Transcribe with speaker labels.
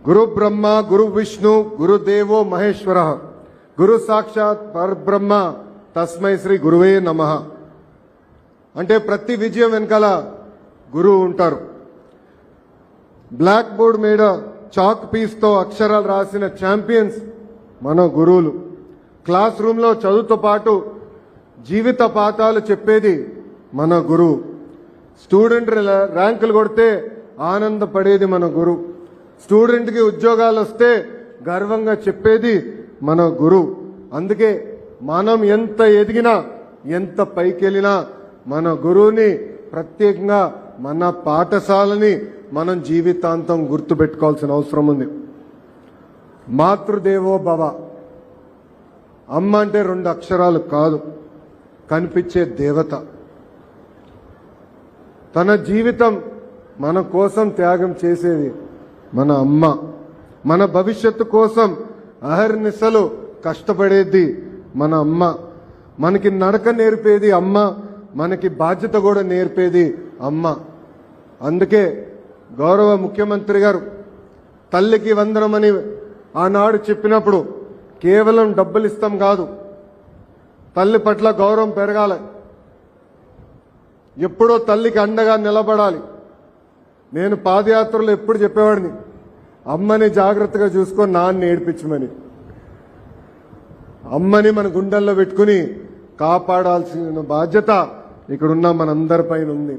Speaker 1: గురు బ్రహ్మ గురు విష్ణు గురుదేవో మహేశ్వర గురు సాక్షాత్ పరబ్రహ్మ తస్మై శ్రీ గురువే నమః. అంటే ప్రతి విజయం వెనకాల గురువు ఉంటారు. బ్లాక్ బోర్డ్ మీద చాక్ పీస్ తో అక్షరాలు రాసిన ఛాంపియన్స్ మన గురువులు. క్లాస్ రూమ్ లో చదువుతో పాటు జీవిత పాఠాలు చెప్పేది మన గురువు. స్టూడెంట్ ర్యాంకులు కొడితే ఆనందపడేది మన గురువు. స్టూడెంట్ కి ఉద్యోగాలు వస్తే గర్వంగా చెప్పేది మన గురువు. అందుకే మనం ఎంత ఎదిగినా ఎంత పైకెళ్ళినా మన గురువుని ప్రత్యేకంగా మన పాఠశాలని మనం జీవితాంతం గుర్తుపెట్టుకోవాల్సిన అవసరం ఉంది. మాతృదేవో భవ. అమ్మ అంటే 2 అక్షరాలు కాదు, కనిపించే దేవత. తన జీవితం మన కోసం త్యాగం చేసేది మన అమ్మ. మన భవిష్యత్తు కోసం అహర్నిశలు కష్టపడేది మన అమ్మ. మనకి నడక నేర్పేది అమ్మ, మనకి బాధ్యత కూడా నేర్పేది అమ్మ. అందుకే గౌరవ ముఖ్యమంత్రి గారు తల్లికి వందనమని ఆనాడు చెప్పినప్పుడు కేవలం డబ్బులు ఇస్తాం కాదు, తల్లి పట్ల గౌరవం పెరగాలి. ఎప్పుడో తల్లికి అండగా నిలబడాలి. నేను పాదయాత్రలో ఎప్పుడు చెప్పేవాడిని, అమ్మని జాగ్రత్తగా చూసుకొని నాన్ని ఏడ్పించమని. అమ్మని మన గుండెల్లో పెట్టుకుని కాపాడాల్సిన బాధ్యత ఇక్కడున్న మనందరిపైన ఉంది.